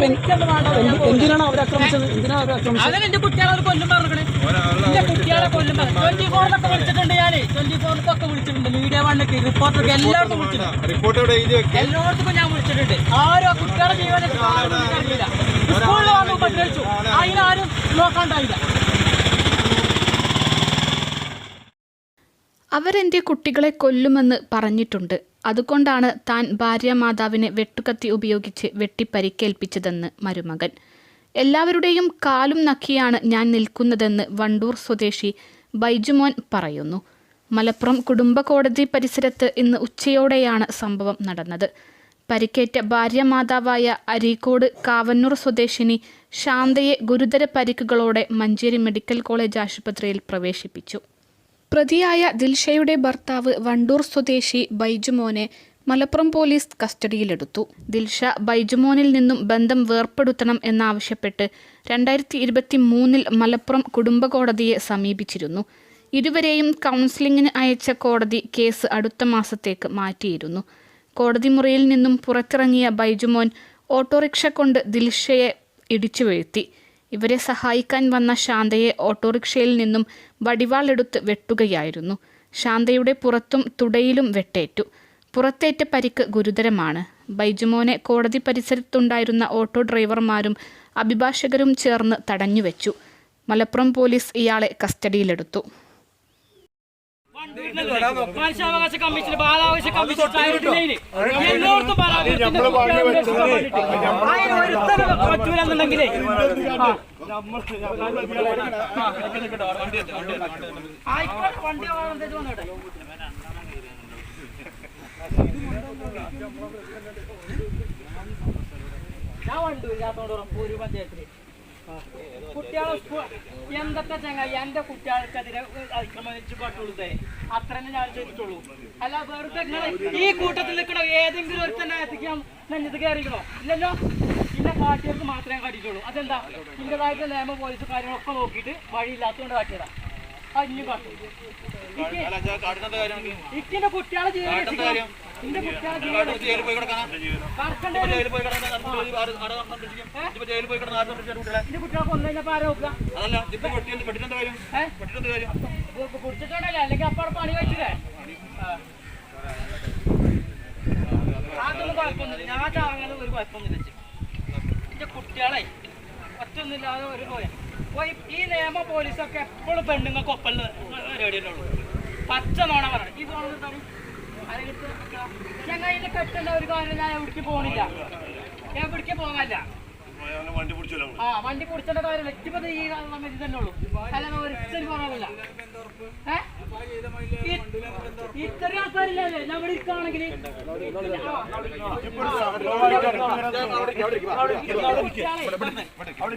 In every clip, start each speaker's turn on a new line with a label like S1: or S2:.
S1: എന്തിനാണ് അവരെ ആക്രമിച്ചത്? എന്റെ കുട്ടികളെ കൊല്ലും പറഞ്ഞേ. എന്റെ കുട്ടികളെ കൊല്ലും 24-ഒക്കെ വിളിച്ചിട്ടുണ്ട്. ഞാൻ 24-ഒക്കെ വിളിച്ചിട്ടുണ്ട്. മീഡിയ വണ്ണിക്ക് റിപ്പോർട്ടർക്ക് എല്ലാവർക്കും വിളിച്ചിട്ടുണ്ട്. എല്ലാവർക്കും ഞാൻ വിളിച്ചിട്ടുണ്ട്. ആരും ആ കുട്ടികളെ ജീവനെ അറിയില്ല. സ്കൂളിൽ വന്നു ഉപദ്രവിച്ചു. അതിനാരും നോക്കാണ്ടായില്ല.
S2: അവരെൻ്റെ കുട്ടികളെ കൊല്ലുമെന്ന് പറഞ്ഞിട്ടുണ്ട്. അതുകൊണ്ടാണ് താൻ ഭാര്യാമാതാവിനെ വെട്ടുകത്തി ഉപയോഗിച്ച് വെട്ടിപ്പരിക്കേൽപ്പിച്ചതെന്ന് മരുമകൻ. എല്ലാവരുടെയും കാലും നക്കിയാണ് ഞാൻ നിൽക്കുന്നതെന്ന് വണ്ടൂർ സ്വദേശി ബൈജുമോൻ പറയുന്നു. മലപ്പുറം കുടുംബ കോടതി പരിസരത്ത് ഇന്ന് ഉച്ചയോടെയാണ് സംഭവം നടന്നത്. പരിക്കേറ്റ ഭാര്യാമാതാവായ അരീക്കോട് കാവന്നൂർ സ്വദേശിനി ശാന്തയെ ഗുരുതര പരിക്കുകളോടെ മഞ്ചേരി മെഡിക്കൽ കോളേജ് ആശുപത്രിയിൽ പ്രവേശിപ്പിച്ചു. പ്രതിയായ ദിൽഷയുടെ ഭർത്താവ് വണ്ടൂർ സ്വദേശി ബൈജുമോനെ മലപ്പുറം പോലീസ് കസ്റ്റഡിയിലെടുത്തു. ദിൽഷ ബൈജുമോനിൽ നിന്നും ബന്ധം വേർപ്പെടുത്തണം എന്നാവശ്യപ്പെട്ട് 2023 മലപ്പുറം കുടുംബ കോടതിയെ സമീപിച്ചിരുന്നു. ഇരുവരെയും കൗൺസിലിങ്ങിന് അയച്ച കോടതി കേസ് അടുത്ത മാസത്തേക്ക് മാറ്റിയിരുന്നു. കോടതി മുറിയിൽ നിന്നും പുറത്തിറങ്ങിയ ബൈജുമോൻ ഓട്ടോറിക്ഷ കൊണ്ട് ദിൽഷയെ ഇടിച്ചു വീഴ്ത്തി. ഇവരെ സഹായിക്കാൻ വന്ന ശാന്തയെ ഓട്ടോറിക്ഷയിൽ നിന്നും വടിവാളെടുത്ത് വെട്ടുകയായിരുന്നു. ശാന്തയുടെ പുറത്തും തുടയിലും വെട്ടേറ്റു. പുറത്തേറ്റ പരിക്ക് ഗുരുതരമാണ്. ബൈജുമോനെ കോടതി പരിസരത്തുണ്ടായിരുന്ന ഓട്ടോ ഡ്രൈവർമാരും അഭിഭാഷകരും ചേർന്ന് തടഞ്ഞുവെച്ചു. മലപ്പുറം പോലീസ് ഇയാളെ കസ്റ്റഡിയിലെടുത്തു.
S1: മനുഷ്യാവകാശ കമ്മീഷൻ ബാലാവകാശ കമ്മീഷൻ പറ്റൂലെന്നുണ്ടെങ്കിലേ വണ്ടി വന്നോട്ടെ. ഞാൻ വണ്ടൂരില്ലാത്തോണ്ട് ഒരു പഞ്ചായത്തില് കുട്ടികളെ എന്തൊക്കെ ചങ്ങായി എന്റെ കുട്ടികൾക്കെതിരെ അതിക്രമിച്ചു പട്ടുള്ളൂ. അത്ര തന്നെ ഞാൻ ചെയ്തിട്ടുള്ളൂ. അല്ല വെറുതെ ഈ കൂട്ടത്തിൽ നിൽക്കണോ ഏതെങ്കിലും ഒരു തന്നെ എത്തിക്കാൻ നെഞ്ഞത് കയറിക്കണോ? ഇല്ലല്ലോ. പിന്നെ കാട്ടിയവർക്ക് മാത്രമേ കാട്ടിയിട്ടുള്ളൂ. അതെന്താ ഇന്റേതായിട്ട് നിയമ പോലീസ് കാര്യങ്ങളൊക്കെ നോക്കിയിട്ട് വഴിയില്ലാത്തതുകൊണ്ട് കാട്ടിയതാ. അഞ്ഞു കാട്ടും ഇക്കിന്റെ കുട്ടികളെ ജീവിതം എന്റെ കുട്ടികളെ കുട്ടികൾക്ക് ഒന്നു കഴിഞ്ഞപ്പോ ആരോ കുടിച്ചിട്ടുണ്ടല്ലേ? അല്ലെങ്കിൽ അപ്പാടെ പണി വെച്ചില്ലേ? അതൊന്നും കുഴപ്പമൊന്നുമില്ല. ഞാൻ ചാങ്ങനെ ഒരു കുഴപ്പമൊന്നുമില്ല. എന്റെ കുട്ടികളെ ഒറ്റൊന്നുമില്ലാതെ ഒരു പോയി ഈ നിയമ പോലീസൊക്കെ എപ്പോഴും പെണ്ണുങ്ങൾക്ക് ഒപ്പം പരിപാടിയല്ലേ ഉള്ളൂ. പച്ച നോണ പറയണം. ഈ തോന്നുന്നു ഞങ്ങൾ ഇതിന്റെ കെട്ടേണ്ട ഒരു കാര്യം. ഞാൻ എവിടേക്ക് പോകണില്ല. എവിടേക്ക് പോകാനില്ല. വണ്ടി പിടിച്ചേണ്ട കാര്യമില്ല. ഇപ്പൊ ഈ ഇത് തന്നെ ഉള്ളൂ. അല്ലാതെ ഒരിക്കലും പോകാനില്ല. ഇത്രയും ആൾക്കാരില്ലല്ലേ നമ്മുടെ ഇരിക്കുകയാണെങ്കിൽ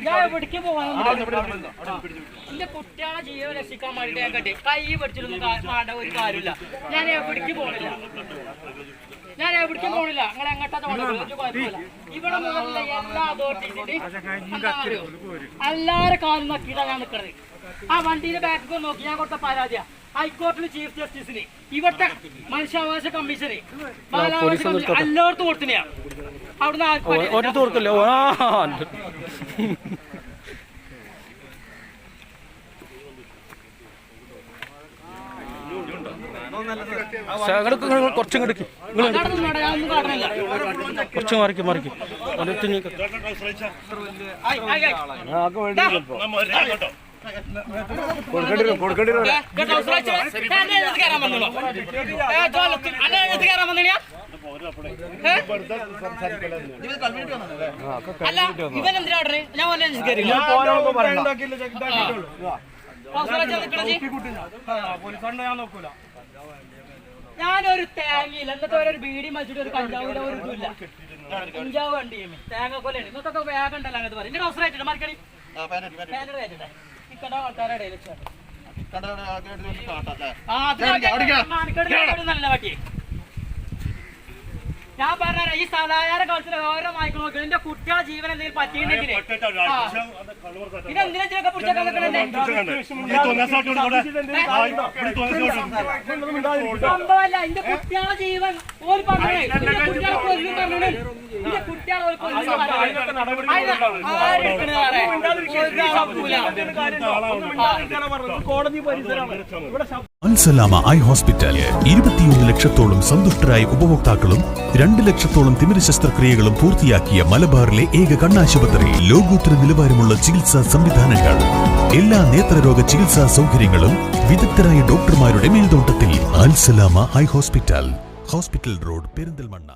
S1: ഞാൻ എവിടേക്ക് പോകാനൊന്നും എന്റെ കുട്ടികളെ ജീവൻ രക്ഷിക്കാൻ വേണ്ടിയിട്ട് ഞാൻ കെട്ടി കൈ പിടിച്ചിട്ടൊന്നും വേണ്ട ഒരു കാര്യമില്ല. ഞാൻ എവിടേക്ക് പോകണില്ല. നിങ്ങൾ എങ്ങോട്ടാ കുഴപ്പമില്ല. ഇവിടെ മുതലുള്ള എല്ലാ അതോറിറ്റീസിന്റെയും എല്ലാവരും കാലം നോക്കിയിട്ടാണ് ഞാൻ നിൽക്കുന്നത്. ആ വണ്ടിയുടെ ബാക്കൊക്കെ നോക്കി ഞാൻ കൊടുത്ത പരാതിയാ ഹൈക്കോടതിയിലെ ചീഫ് ജസ്റ്റിസിന്, ഇവിടുത്തെ മനുഷ്യാവകാശ കമ്മീഷന്, ബാലാവകാശ കമ്മീഷൻ എല്ലായിടത്തും കൊടുത്തിനെയാ. അവിടുന്ന്
S3: കുറച്ചും കിടക്കി കുറച്ച് മറിക്കും മറിക്കും
S1: ഞാനൊരു തേങ്ങയില്ല. എന്നിട്ട് ഒരു ബീഡി മരിച്ചിട്ട് ഒരു കഞ്ചാവിന്റെ ഒരു ഇതുമില്ല. കഞ്ചാവ് വണ്ടിയും തേങ്ങ കൊല്ലാണ്. നിങ്ങൾക്കൊക്കെ വേഗം ഉണ്ടല്ലോ അങ്ങനെ പറയും. എന്റെ അവസരമായിട്ടുണ്ട് മറിക്കണി ഇക്കട ആൾക്കാരുടെ ഇടയിൽ നല്ല പറ്റിയേ ഞാൻ പറഞ്ഞ ഈ സാധാരണ കളിച്ചിട്ട് ഓരോ വായിക്കണം നോക്കണം എന്റെ കുട്ടികളെ ജീവൻ എന്തെങ്കിലും പറ്റിയിട്ടുണ്ടെങ്കിൽ ഇതെന്തിനാ ഇതിനൊക്കെ പിടിച്ചൊക്കെ സംഭവമല്ല എന്റെ കുട്ടികളെ ജീവൻ ഓര് പറഞ്ഞേ എന്റെ കുട്ടികളെ കൊല്ലും പറഞ്ഞേ എന്റെ കുട്ടികളെ ഓര് കൊല്ലും കോടതി പരിസരമാണ്.
S4: അൽസലാമ ഐ ഹോസ്പിറ്റൽ 21 ലക്ഷത്തോളം സന്തുഷ്ടരായ ഉപഭോക്താക്കളും 2 ലക്ഷത്തോളം തിമിര ശസ്ത്രക്രിയകളും പൂർത്തിയാക്കിയ മലബാറിലെ ഏക കണ്ണാശുപത്രി. ലോകോത്തര നിലവാരമുള്ള ചികിത്സാ സംവിധാനങ്ങൾ, എല്ലാ നേത്രരോഗ ചികിത്സാ സൗകര്യങ്ങളും വിദഗ്ധരായ ഡോക്ടർമാരുടെ മേൽനോട്ടത്തിൽ. Al Salama eye hospital, hospital road, Perinthalmanna.